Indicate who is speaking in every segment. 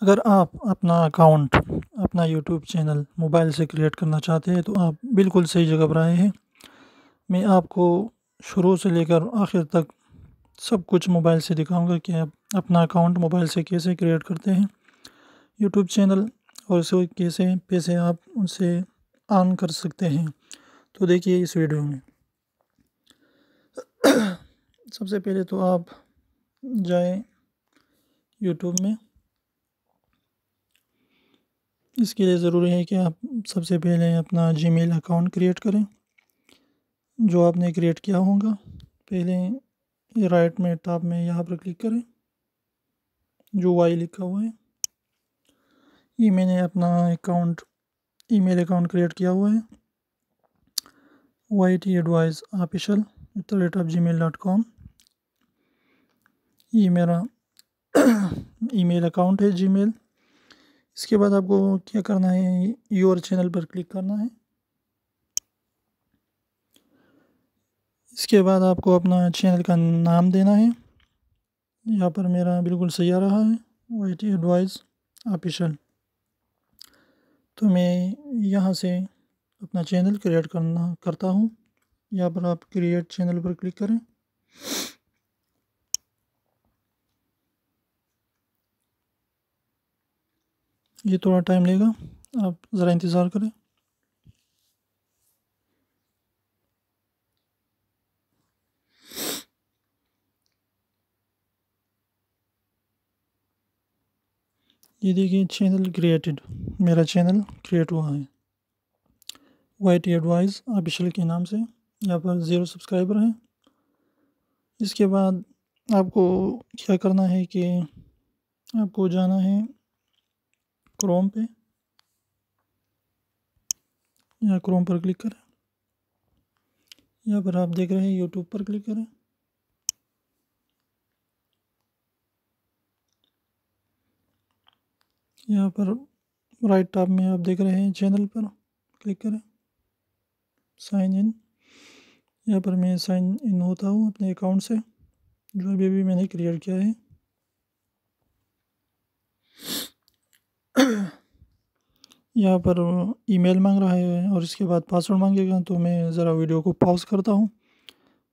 Speaker 1: अगर आप अपना अकाउंट, अपना यूट्यूब चैनल मोबाइल से क्रिएट करना चाहते हैं तो आप बिल्कुल सही जगह पर आए हैं। मैं आपको शुरू से लेकर आखिर तक सब कुछ मोबाइल से दिखाऊंगा कि आप अपना अकाउंट मोबाइल से कैसे क्रिएट करते हैं, यूट्यूब चैनल, और उसे कैसे पैसे आप उनसे अर्न कर सकते हैं। तो देखिए इस वीडियो में। सबसे पहले तो आप जाएं यूट्यूब में। इसके लिए ज़रूरी है कि आप सबसे पहले अपना जीमेल अकाउंट क्रिएट करें जो आपने क्रिएट किया होगा। पहले ये राइट में टॉप में यहाँ पर क्लिक करें जो वाई लिखा हुआ है। ये मैंने अपना ईमेल अकाउंट क्रिएट किया हुआ है, ytadviceofficial@gmail.com। ये मेरा ईमेल अकाउंट है जीमेल। इसके बाद आपको क्या करना है, योर चैनल पर क्लिक करना है। इसके बाद आपको अपना चैनल का नाम देना है। यहाँ पर मेरा बिल्कुल सही आ रहा है, YT एडवाइस ऑफिशियल। तो मैं यहाँ से अपना चैनल क्रिएट करता हूँ। यहाँ पर आप क्रिएट चैनल पर क्लिक करें। ये थोड़ा टाइम लेगा, आप ज़रा इंतज़ार करें। ये देखिए चैनल क्रिएटेड, मेरा चैनल क्रिएट हुआ है YT एडवाइस ऑफिशियल के नाम से। यहाँ पर 0 सब्सक्राइबर हैं। इसके बाद आपको क्या करना है कि आपको जाना है क्रोम पे, या क्रोम पर क्लिक करें। यहाँ पर आप देख रहे हैं यूट्यूब पर क्लिक करें। यहाँ पर राइट टॉप में आप देख रहे हैं चैनल पर क्लिक करें, साइन इन। यहाँ पर मैं साइन इन होता हूँ अपने अकाउंट से जो अभी मैंने क्रिएट किया है। यहाँ पर ईमेल मांग रहा है और इसके बाद पासवर्ड मांगेगा, तो मैं ज़रा वीडियो को पॉज करता हूँ,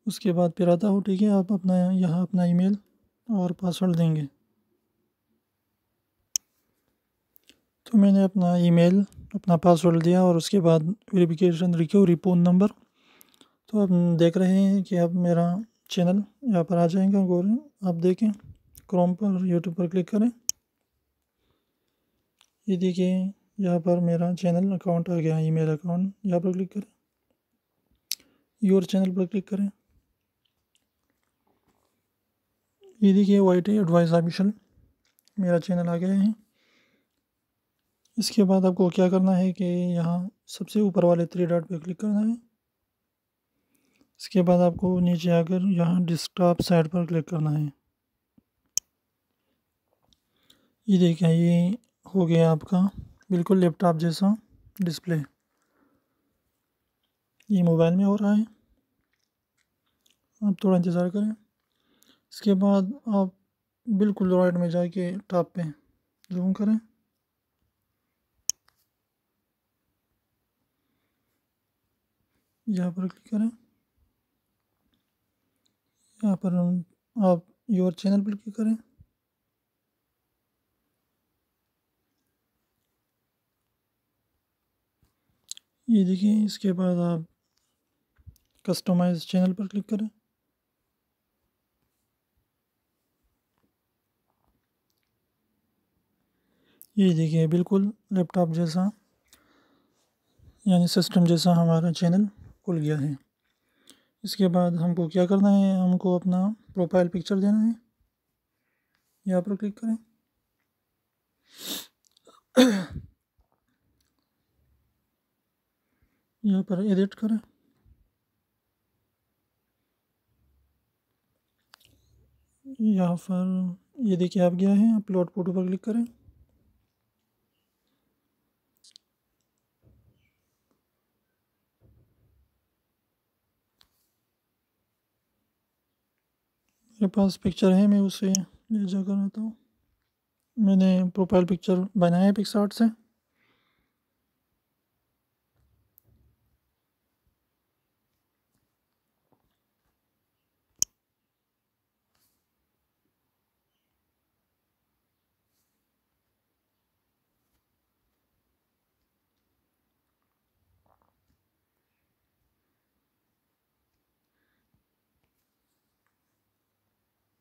Speaker 1: उसके बाद फिर आता हूँ। ठीक है, आप यहाँ अपना ईमेल और पासवर्ड देंगे। तो मैंने अपना ईमेल, अपना पासवर्ड दिया और उसके बाद वेरिफिकेशन रिकवरी फ़ोन नंबर। तो आप देख रहे हैं कि अब मेरा चैनल यहाँ पर आ जाएगा। गौर आप देखें, क्रोम पर यूट्यूब पर क्लिक करें। ये देखिए यहाँ पर मेरा चैनल अकाउंट आ गया, ईमेल अकाउंट। यहाँ पर क्लिक करें, योर चैनल पर क्लिक करें। ये देखिए YT एडवाइस ऑफिशियल मेरा चैनल आ गया है। इसके बाद आपको क्या करना है कि यहाँ सबसे ऊपर वाले 3 डॉट पे क्लिक करना है। इसके बाद आपको नीचे आकर यहाँ डेस्कटॉप साइड पर क्लिक करना है। ये देखिए ये हो गया आपका बिल्कुल लैपटॉप जैसा डिस्प्ले। ये मोबाइल में हो रहा है, आप थोड़ा इंतज़ार करें। इसके बाद आप बिल्कुल राइट में जाके टॉप पे जूम करें। यहाँ पर क्लिक करें। यहाँ पर आप योर चैनल पर क्लिक करें। ये देखिए इसके बाद आप कस्टमाइज चैनल पर क्लिक करें। ये देखिए बिल्कुल लैपटॉप जैसा, यानी सिस्टम जैसा हमारा चैनल खुल गया है। इसके बाद हमको क्या करना है, हमको अपना प्रोफाइल पिक्चर देना है। यहाँ पर क्लिक करें। यहाँ पर एडिट करें। यहाँ पर ये देखिए आप गया है, अपलोड फोटो पर क्लिक करें। मेरे पास पिक्चर है, मैं उसे ले जाकर आता हूँ। मैंने प्रोफाइल पिक्चर बनाया है पिक्सआर्ट से।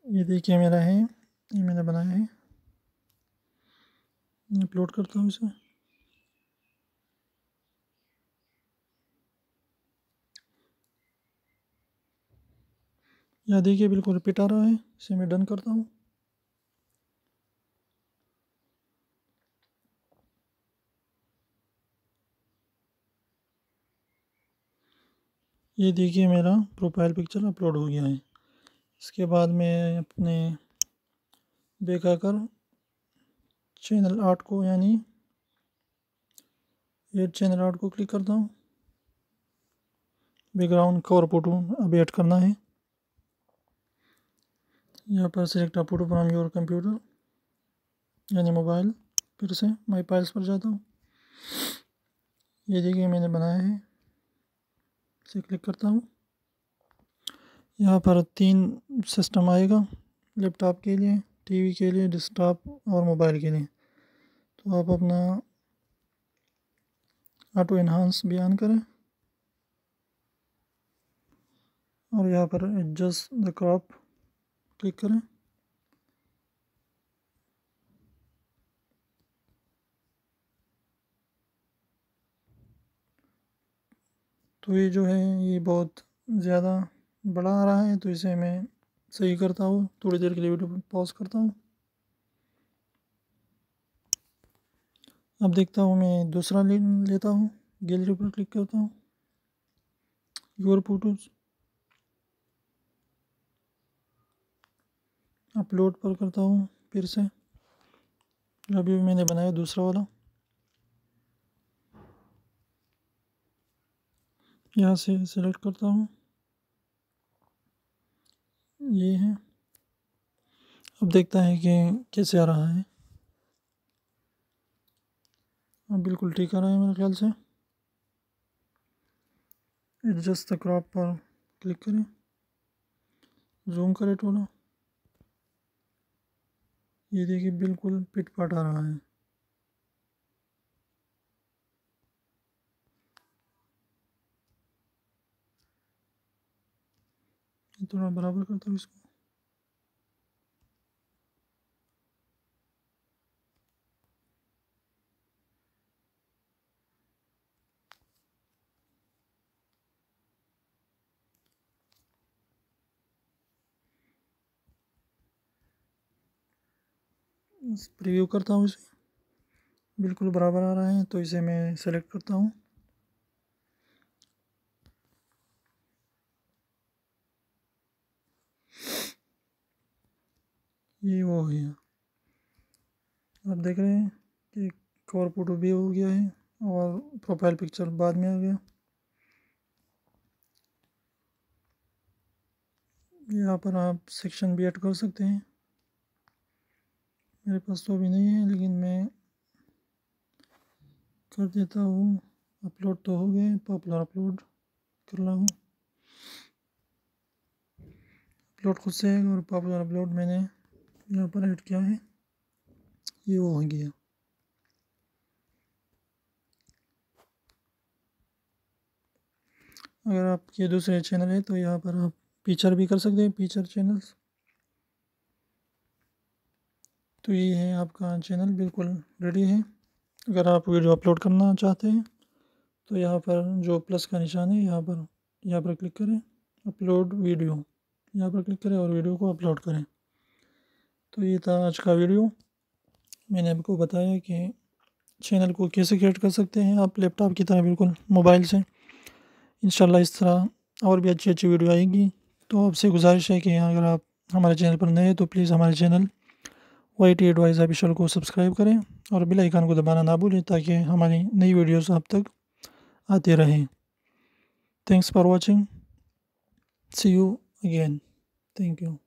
Speaker 1: ये देखिए मेरा है, ये मैंने बनाया है। अपलोड करता हूँ इसे। यह देखिए बिल्कुल रिपीट आ रहा है। इसे मैं डन करता हूँ। ये देखिए मेरा प्रोफाइल पिक्चर अपलोड हो गया है। इसके बाद मैं अपने बैक आकर चैनल आर्ट को यानी ऐड चैनल आर्ट को क्लिक करता हूँ। बैकग्राउंड कवर फोटो अब ऐड करना है। यहाँ पर select a photo from your computer यानी मोबाइल। फिर से माई फाइल्स पर जाता हूँ। ये देखिए मैंने बनाया है। इसे क्लिक करता हूँ। यहाँ पर 3 सिस्टम आएगा, लैपटॉप के लिए, टीवी के लिए, डेस्कटॉप और मोबाइल के लिए। तो आप अपना ऑटो एनहांस भी ऑन करें और यहाँ पर एडजस्ट द क्रॉप क्लिक करें। तो ये जो है ये बहुत ज़्यादा बड़ा आ रहा है, तो इसे मैं सही करता हूँ। थोड़ी देर के लिए वीडियो पॉज करता हूँ। अब देखता हूँ मैं दूसरा लेता हूँ। गैलरी पर क्लिक करता हूँ, योर फोटोज, अपलोड पर करता हूँ। फिर से अभी मैंने बनाया दूसरा वाला, यहाँ से सिलेक्ट करता हूँ। ये है। अब देखता है कि कैसे आ रहा है। अब बिल्कुल ठीक आ रहा है मेरे ख्याल से। एडजस्ट द क्रॉप पर क्लिक करें, जूम करें थोड़ा। ये देखिए बिल्कुल पिट पाट आ रहा है। थोड़ा बराबर करता हूँ इसको। प्रीव्यू करता हूँ इसे। बिल्कुल बराबर आ रहा है, तो इसे मैं सेलेक्ट करता हूँ। ये वो हो गया। आप देख रहे हैं कि कवर फोटो भी हो गया है और प्रोफाइल पिक्चर बाद में आ गया। यहाँ पर आप सेक्शन भी ऐड कर सकते हैं। मेरे पास तो अभी नहीं है, लेकिन मैं कर देता हूँ। अपलोड तो हो गए, पॉपुलर अपलोड कर रहा हूँ। अपलोड खुद से है और पॉपुलर अपलोड मैंने यहाँ पर ऐड किया है। ये वो हो गया। अगर आपके दूसरे चैनल है तो यहाँ पर आप फीचर भी कर सकते हैं, फीचर चैनल्स। तो ये है आपका चैनल बिल्कुल रेडी है। अगर आप वीडियो अपलोड करना चाहते हैं तो यहाँ पर जो प्लस का निशान है यहाँ पर क्लिक करें, अपलोड वीडियो, यहाँ पर क्लिक करें और वीडियो को अपलोड करें। तो ये था आज का वीडियो। मैंने आपको बताया कि चैनल को कैसे क्रिएट कर सकते हैं आप लैपटॉप की तरह बिल्कुल मोबाइल से। इंशाल्लाह इस तरह और भी अच्छी अच्छी वीडियो आएगी। तो आपसे गुजारिश है कि अगर आप हमारे चैनल पर नए हैं तो प्लीज़ हमारे चैनल YT एडवाइस ऑफिशियल को सब्सक्राइब करें और बेल आइकन को दबाना ना भूलें ताकि हमारी नई वीडियोस आप तक आते रहें। Thanks for watching. See you again. Thank you.